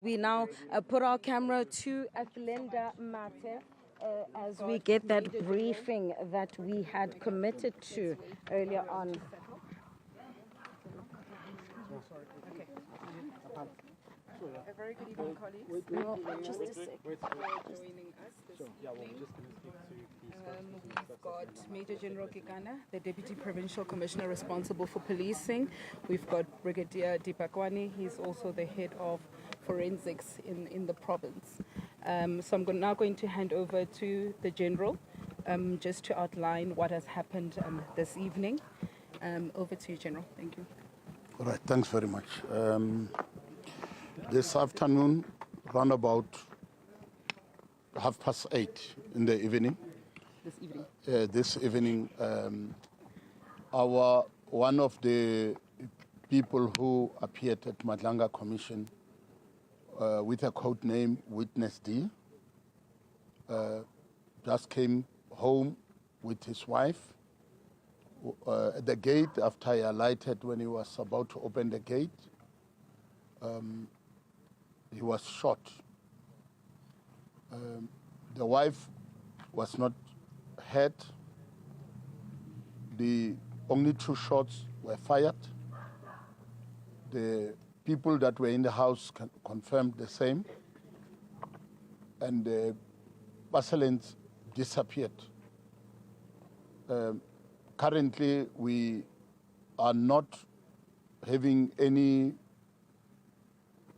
We now put our camera to Athlenda Mate as we get that briefing that we had committed to earlier on. A very good evening, colleagues. Just a sec. Joining us this evening. We've got Major General Kekana, the Deputy Provincial Commissioner responsible for policing. We've got Brigadier Dipakwani. He's also the head of forensics in the province. So I'm now going to hand over to the General just to outline what has happened this evening. Over to you, General. Thank you. All right, thanks very much. This afternoon, around about 8:30 in the evening. This evening, one of the people who appeared at Madlanga Commission with a code name Witness D just came home with his wife. At the gate, after he alighted, when he was about to open the gate, he was shot. The wife was not hurt. The only 2 shots were fired. The people that were in the house confirmed the same. And the assailants disappeared. Currently, we are not having any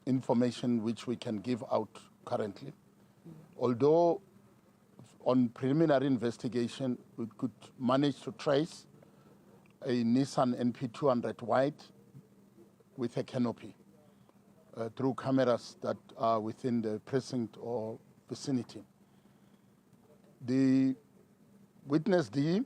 information which we can give out currently. Although on preliminary investigation, we could manage to trace a Nissan MP200 white with a canopy through cameras that are within the precinct or vicinity. The Witness D,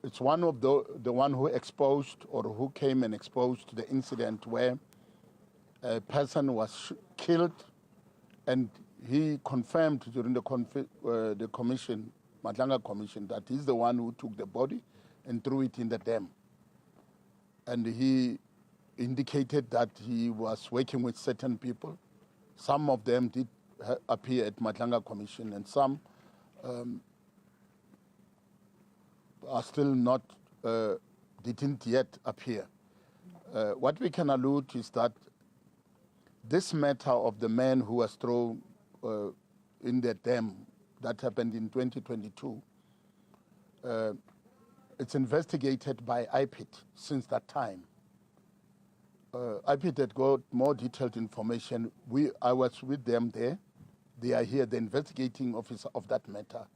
it's one of the one who exposed or who came and exposed the incident where a person was killed, and he confirmed during the commission, Madlanga Commission, that he's the one who took the body and threw it in the dam. And he indicated that he was working with certain people. Some of them did appear at Madlanga Commission, and some are still not, didn't yet appear. What we can allude is that this matter of the man who was thrown in the dam that happened in 2022, it's investigated by IPIT since that time. IPIT had got more detailed information. I was with them there. They are here. The investigating officer of that matter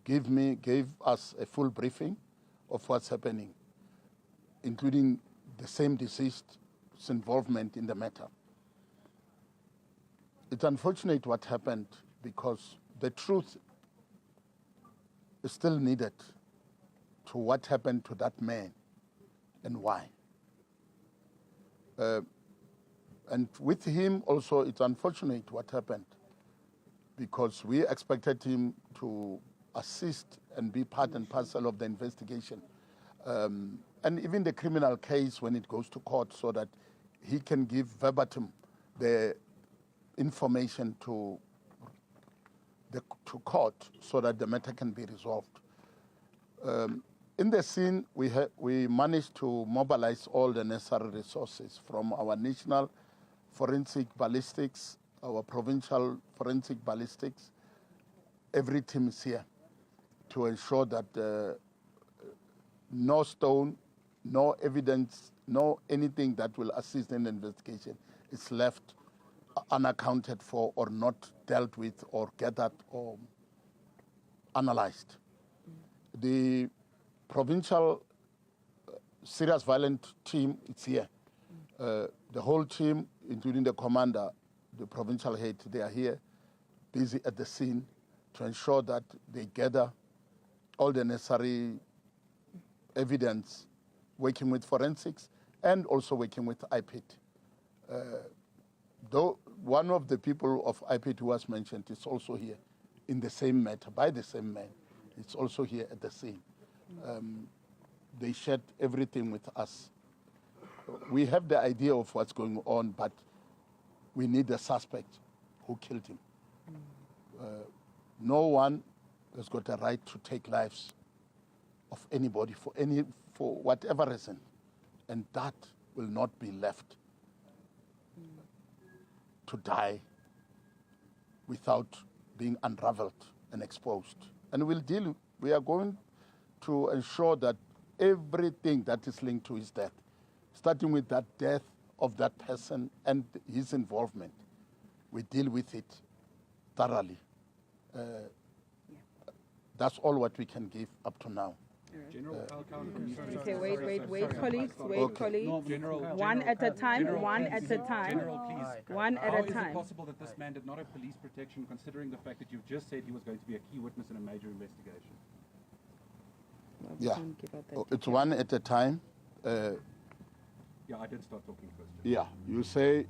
gave us a full briefing of what's happening, including the same deceased's involvement in the matter. It's unfortunate what happened because the truth is still needed to what happened to that man and why. And with him also, it's unfortunate what happened because we expected him to assist and be part and parcel of the investigation. And even the criminal case when it goes to court, so that he can give verbatim the information to court so that the matter can be resolved. In the scene, we managed to mobilize all the necessary resources from our national forensic ballistics, our provincial forensic ballistics. Every team is here to ensure that no stone, no evidence, no anything that will assist in the investigation is left unaccounted for or not dealt with or gathered or analyzed. The provincial serious violent team is here. The whole team, including the commander, the provincial head, they are here, busy at the scene to ensure that they gather all the necessary evidence, working with forensics and also working with IPIT. Though one of the people of IPIT who was mentioned is also here in the same matter, by the same man. It's also here at the scene. They shared everything with us. We have the idea of what's going on, but we need a suspect who killed him. No one has got a right to take lives of anybody for whatever reason, and that will not be left to die without being unraveled and exposed. And we are going to ensure that everything that is linked to his death, starting with that death of that person and his involvement, we deal with it thoroughly. That's all what we can give up to now. Okay, wait, colleagues, colleagues. No, General, one at a time, one at a time. General, please. One at How a is it time. possible that this man did not have police protection, considering the fact that you've just said he was going to be a key witness in a major investigation? Yeah, it's one at a time. Yeah, I did start talking first. Yeah, you say...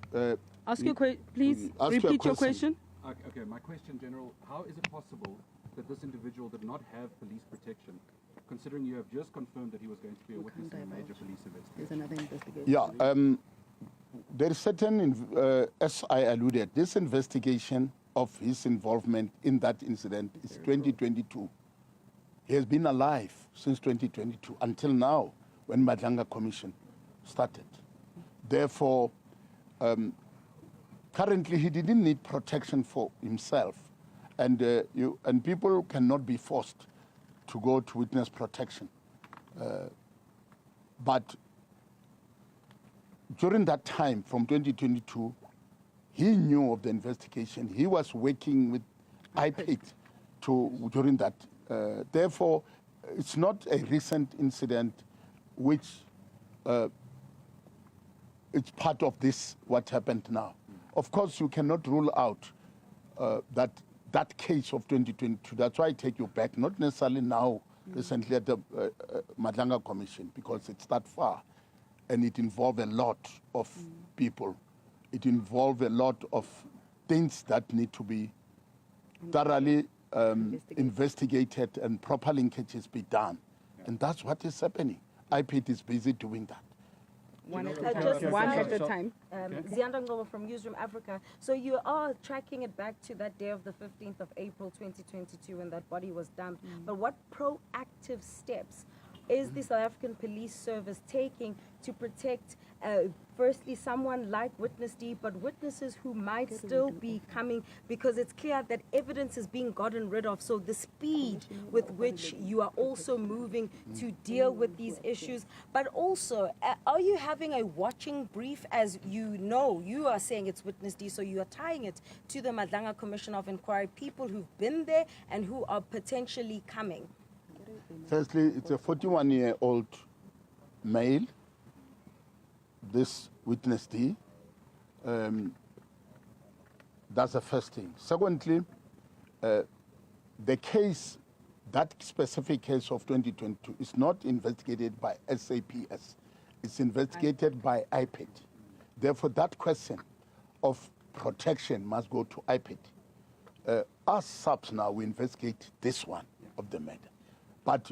Ask your question, please repeat your question. Okay, my question, General, how is it possible that this individual did not have police protection, considering you have just confirmed that he was going to be a witness in a major police investigation? There's another investigation. Yeah, there is certain, as I alluded, this investigation of his involvement in that incident is 2022. He has been alive since 2022 until now, when Madlanga Commission started. Therefore, currently he didn't need protection for himself, and people cannot be forced to go to witness protection. But during that time, from 2022, he knew of the investigation. He was working with IPIT during that. Therefore, it's not a recent incident which it's part of this, what happened now. Of course, you cannot rule out that case of 2022. That's why I take you back, not necessarily now, recently at the Madlanga Commission, because it's that far. And it involved a lot of people. It involved a lot of things that need to be thoroughly investigated and proper linkages be done. And that's what is happening. IPIT is busy doing that. One at a time. Zianda Ngobo from Newsroom Africa. So you are tracking it back to that day of the 15th of April 2022 when that body was dumped. But what proactive steps is the South African Police Service taking to protect, firstly, someone like Witness D, but witnesses who might still be coming, because it's clear that evidence is being gotten rid of. So the speed with which you are also moving to deal with these issues, but also, are you having a watching brief? As you know, you are saying it's Witness D, so you are tying it to the Madlanga Commission of Inquiry, people who've been there and who are potentially coming. Firstly, it's a 41-year-old male, this Witness D. That's the first thing. Secondly, the case, that specific case of 2022 is not investigated by SAPS. It's investigated by IPIT. Therefore, that question of protection must go to IPIT. Us subs now, we investigate this one of the matter. But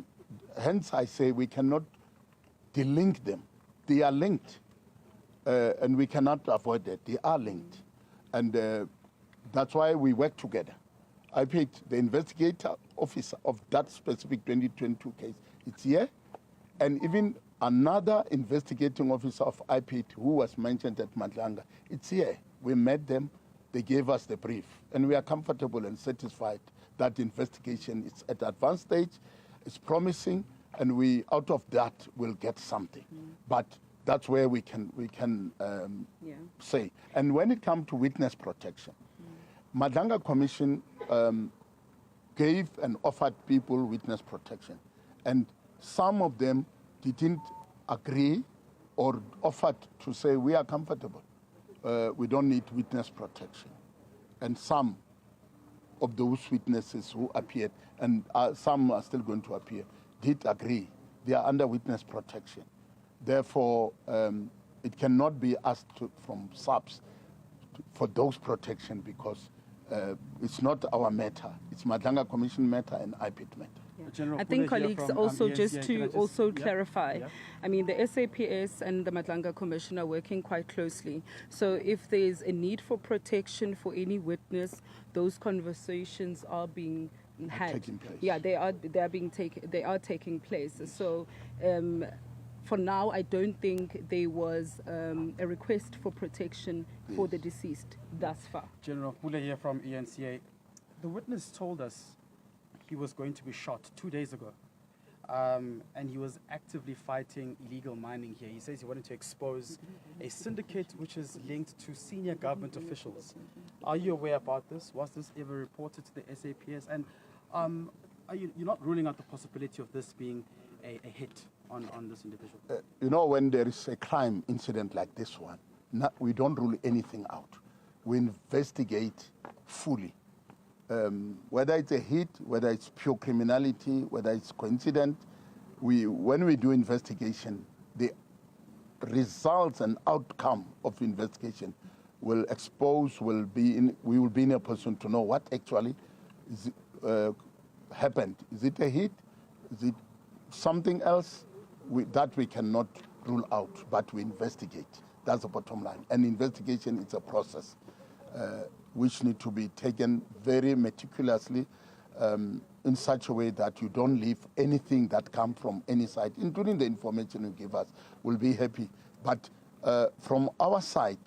hence I say we cannot delink them. They are linked, and we cannot avoid that. They are linked. And that's why we work together. I picked the investigator officer of that specific 2022 case. It's here. And even another investigating officer of IPIT who was mentioned at Madlanga, it's here. We met them. They gave us the brief. And we are comfortable and satisfied that investigation is at advanced stage. It's promising, and we, out of that, will get something. But that's where we can say. And when it comes to witness protection, Madlanga Commission gave and offered people witness protection. And some of them didn't agree or offered to say, we are comfortable. We don't need witness protection. And some of those witnesses who appeared, and some are still going to appear, did agree. They are under witness protection. Therefore, it cannot be asked from subs for those protection, because it's not our matter. It's Madlanga Commission matter and IPIT matter. Yeah. I think colleagues also just to also clarify, I mean the SAPS and the Madlanga Commission are working quite closely. So if there's a need for protection for any witness, those conversations are being had. Taking place. Yeah, they are taking place. So for now, I don't think there was a request for protection for the deceased thus far. General Pule here from ENCA. The witness told us he was going to be shot 2 days ago. And he was actively fighting illegal mining here. He says he wanted to expose a syndicate which is linked to senior government officials. Are you aware about this? Was this ever reported to the SAPS? And you're not ruling out the possibility of this being a hit on this individual? You know, when there is a crime incident like this one, we don't rule anything out. We investigate fully. Whether it's a hit, whether it's pure criminality, whether it's coincident, when we do investigation, the results and outcome of investigation will expose, we will be in a position to know what actually happened. Is it a hit? Is it something else? That we cannot rule out, but we investigate. That's the bottom line. And investigation is a process which need to be taken very meticulously in such a way that you don't leave anything that comes from any side, including the information you give us. We'll be happy. But from our side,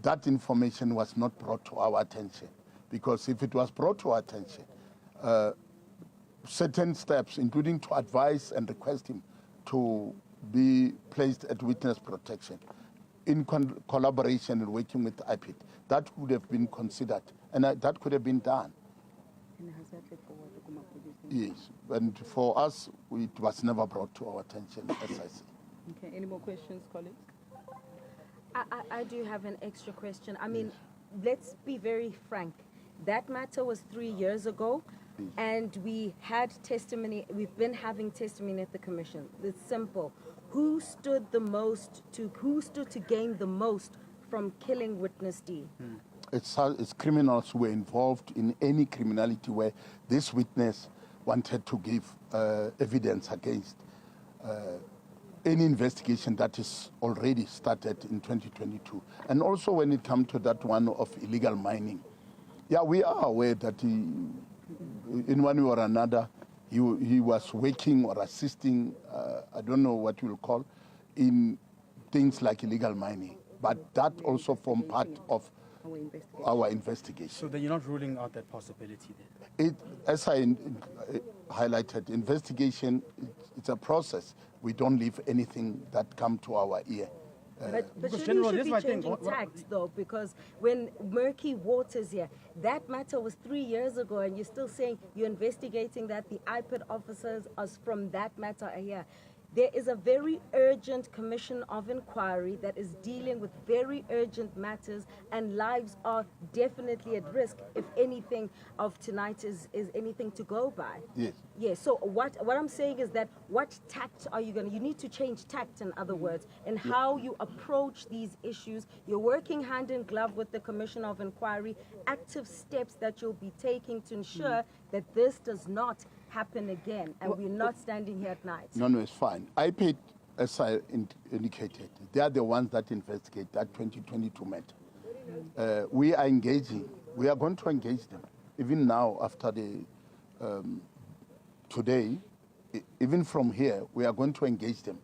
that information was not brought to our attention, because if it was brought to our attention, certain steps, including to advise and request him to be placed at witness protection, in collaboration and working with IPID, that would have been considered, and that could have been done. Yes, and for us, it was never brought to our attention, as I say. Okay, any more questions, colleagues? I do have an extra question. I mean, let's be very frank. That matter was 3 years ago, and we had testimony. We've been having testimony at the commission. It's simple. Who stood to gain the most from killing witness D? It's criminals who were involved in any criminality where this witness wanted to give evidence against any investigation that is already started in 2022. And also when it comes to that one of illegal mining, yeah, we are aware that in one way or another, he was working or assisting, I don't know what you'll call, in things like illegal mining. But that also formed part of our investigation. So then you're not ruling out that possibility then? As I highlighted, investigation, it's a process. We don't leave anything that comes to our ear. But surely you should be changing tact, though, because when murky waters here, that matter was 3 years ago, and you're still saying you're investigating that the IPID officers from that matter are here. There is a very urgent commission of inquiry that is dealing with very urgent matters, and lives are definitely at risk if anything of tonight is anything to go by. Yes. Yes. So what I'm saying is that what tact are you going to... You need to change tact, in other words, in how you approach these issues. You're working hand in glove with the commission of inquiry, active steps that you'll be taking to ensure that this does not happen again, and we're not standing here at night. No, it's fine. IPID, as I indicated, they are the ones that investigate that 2022 matter. We are engaging. We are going to engage them. Even now, after today, even from here, we are going to engage them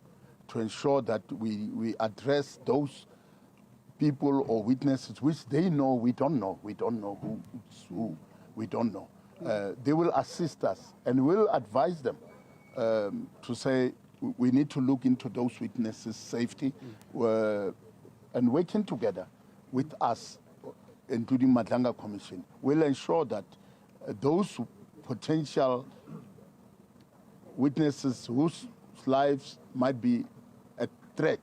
to ensure that we address those people or witnesses which they know we don't know. We don't know who. We don't know. They will assist us, and we'll advise them to say we need to look into those witnesses' safety, and working together with us, including Madlanga Commission, will ensure that those potential witnesses whose lives might be a threat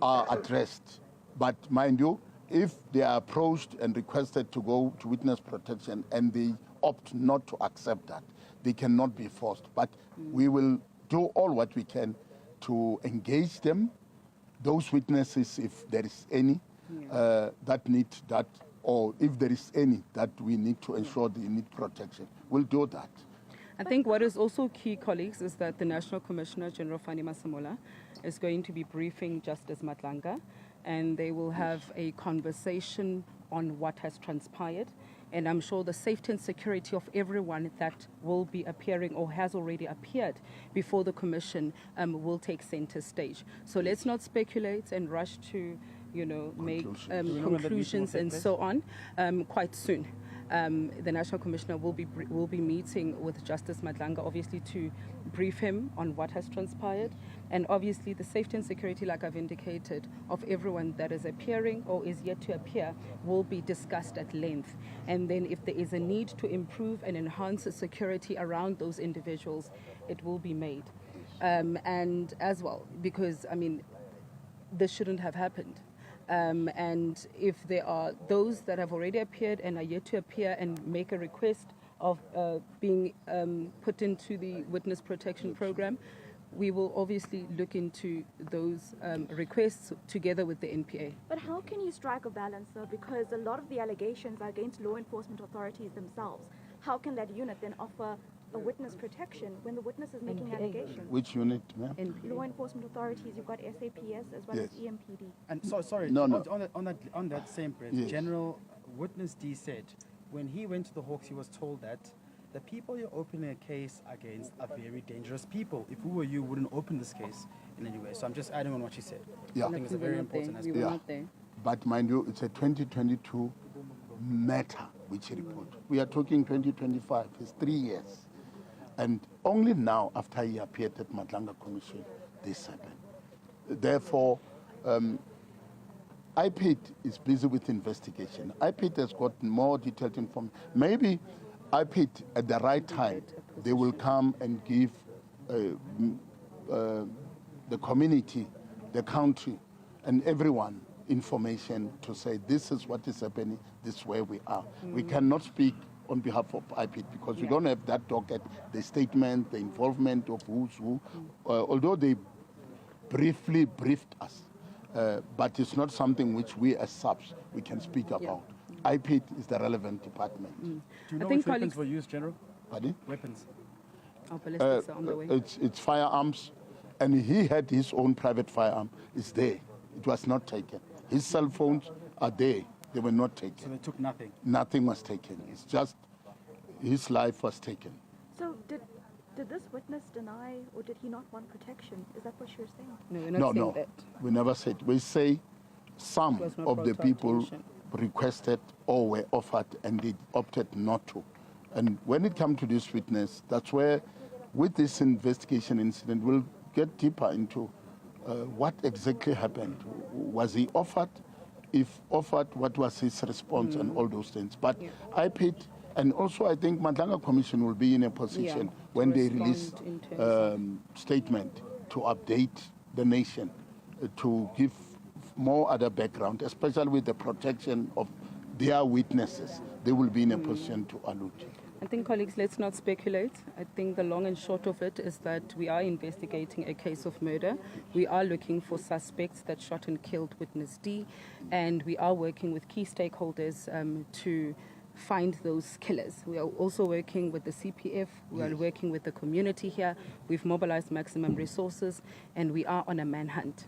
are addressed. But mind you, if they are approached and requested to go to witness protection and they opt not to accept that, they cannot be forced. But we will do all what we can to engage them, those witnesses, if there is any that need that, or if there is any that we need to ensure they need protection. We'll do that. I think what is also key, colleagues, is that the National Commissioner, General Fani Masemola, is going to be briefing Justice Madlanga, and they will have a conversation on what has transpired. And I'm sure the safety and security of everyone that will be appearing or has already appeared before the Commission will take center stage. So let's not speculate and rush to, make conclusions and so on quite soon. The National Commissioner will be meeting with Justice Madlanga, obviously, to brief him on what has transpired, and obviously the safety and security, like I've indicated, of everyone that is appearing or is yet to appear will be discussed at length. And then if there is a need to improve and enhance the security around those individuals, it will be made. And as well, because, this shouldn't have happened. And if there are those that have already appeared and are yet to appear and make a request of being put into the witness protection program, we will obviously look into those requests together with the NPA. But how can you strike a balance, though? Because a lot of the allegations are against law enforcement authorities themselves. How can that unit then offer a witness protection when the witness is making allegations? Which unit, ma'am? Law enforcement authorities, you've got SAPS as well as EMPD. And sorry, No. On that same breath, Yes. General Witness D said when he went to the Hawks, he was told that the people you're opening a case against are very dangerous people. If we were you, wouldn't open this case in any way. So I'm just adding on what she said. Yeah. I think it's a very important aspect. We were not there. But mind you, it's a 2022 matter which report. We are talking 2025. It's 3 years. And only now, after he appeared at Madlanga Commission, this happened. Therefore, IPID is busy with investigation. IPID has got more detailed information. Maybe IPID, at the right time, they will come and give the community, the country, and everyone information to say this is what is happening, this is where we are. We cannot speak on behalf of IPID because we don't have that docket, the statement, the involvement of who's who, although they briefly briefed us, but it's not something which we as subs we can speak about. IPID is the relevant department. Do you know which weapons were used, General? Pardon? Weapons. Our ballistics are on the way. It's firearms, and he had his own private firearm. It's there. It was not taken. His cell phones are there. They were not taken. So they took nothing? Nothing was taken. It's just his life was taken. So did this witness deny, or did he not want protection? Is that what you're saying? No, we're not saying that. We never said. We say some was not of the brought to our people attention. requested or were offered and they opted not to. And when it comes to this witness, that's where, with this investigation incident, we'll get deeper into what exactly happened. Was he offered? If offered, what was his response and all those things. But IPID, and also I think Madlanga Commission will be in a position when they release statement to update the nation, to give more other background, especially with the protection of their witnesses. They will be in a position to allude. I think, colleagues, let's not speculate. I think the long and short of it is that we are investigating a case of murder. We are looking for suspects that shot and killed witness D, and we are working with key stakeholders to find those killers. We are also working with the CPF. We are working with the community here. We've mobilized maximum resources, and we are on a manhunt.